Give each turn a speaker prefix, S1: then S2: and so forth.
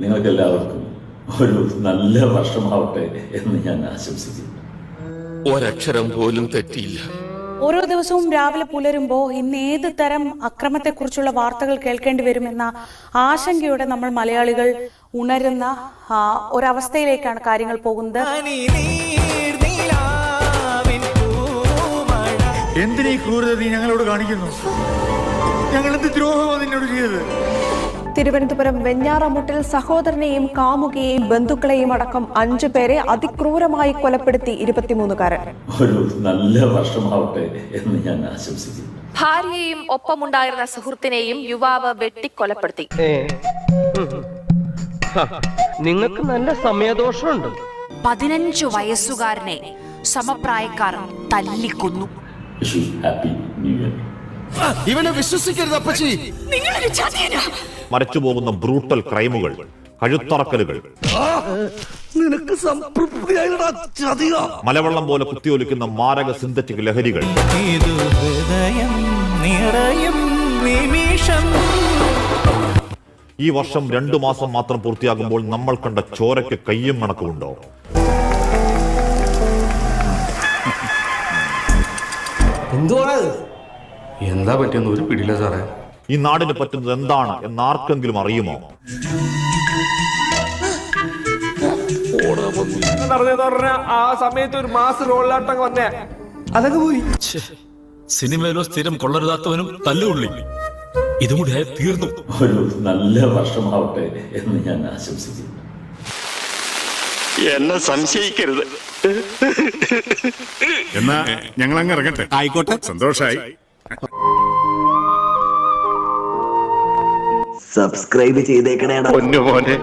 S1: നിങ്ങൾക്കെല്ലാവർക്കും ഒരു നല്ല വർഷമാവട്ടെ എന്ന് ഞാൻ ആശംസിക്കുന്നു.
S2: ഒരക്ഷരം പോലും തെറ്റിയില്ല.
S3: ഓരോ ദിവസവും രാവിലെ പുലരുമ്പോൾ ഇന്ന് ഏത് തരം അക്രമത്തെക്കുറിച്ചുള്ള വാർത്തകൾ കേൾക്കേണ്ടി വരുമെന്ന ആശങ്കയോടെ നമ്മൾ മലയാളികൾ ഉണരുന്ന ഒരവസ്ഥയിലേക്കാണ് കാര്യങ്ങൾ പോകുന്നത്.
S4: എന്തിനീ ക്രൂരത നീ ഞങ്ങളോട് കാണിക്കുന്നു? ഞങ്ങൾ എന്ത് ദ്രോഹമാണ് നിന്നോട് ചെയ്തത്?
S5: തിരുവനന്തപുരം വെഞ്ഞാറമൂട്ടിൽ സഹോദരനെയും കാമുകിയെയും ബന്ധുക്കളെയും അടക്കം 5 പേരെ അതിക്രൂരമായി കൊലപ്പെടുത്തി 23-കാരൻ.
S1: ഒരു നല്ല വർഷമാവട്ടെ എന്ന് ഞാൻ ആശംസിക്കുന്നു.
S6: ഭാര്യയെയും ഒപ്പമുണ്ടായിരുന്ന സുഹൃത്തിനെയും യുവാവ് വെട്ടിക്കൊലപ്പെടുത്തി.
S7: നിങ്ങൾക്ക് നല്ല സമയദോഷമുണ്ട്.
S6: 15 വയസ്സുകാരനെ സമപ്രായക്കാർ തല്ലിക്കൊന്നു.
S1: Happy new year.
S2: ഇവനെ വിശ്വസിക്കരുത് അപ്പച്ചി.
S8: മരച്ചുപോകുന്ന ബ്രൂട്ടൽ ക്രൈമുകൾ, കഴുത്തറക്കലുകൾ, മലവെള്ളം പോലെ കുത്തിയൊലിക്കുന്ന മാരക സിന്തറ്റിക് ലഹരികൾ. ഈ വർഷം 2 മാസം മാത്രം പൂർത്തിയാകുമ്പോൾ നമ്മൾ കണ്ട ചോരയ്ക്ക് കയ്യും കണക്കുമുണ്ടോ?
S9: എന്താ പറ്റിയെന്ന് ഒരു പിടിയില്ല സാറേ.
S8: ഈ നാടിന് പറ്റുന്നത് എന്താണ് എന്ന് ആർക്കെങ്കിലും അറിയുമോ?
S7: ആ സമയത്ത് ഒരു മാസ് റോളിലാട്ടം വന്നേ, അതൊക്കെ പോയി.
S2: സിനിമയിലോ സ്ഥിരം കൊള്ളരുതാത്തവനും തല്ലുകൊള്ളി. ഇതും കൂടെ തീർന്നു.
S1: ഒരു നല്ല വർഷമാവട്ടെ എന്ന് ഞാൻ ആശംസിക്കുന്നു.
S2: എന്നെ സംശയിക്കരുത്.
S4: എന്നാ ഞങ്ങൾ അങ്ങ് ഇറങ്ങട്ടെ. ആയിക്കോട്ടെ, സന്തോഷായി.
S10: സബ്സ്ക്രൈബ് ചെയ്തേക്കണേടാ.
S2: പൊന്നു മോനെ.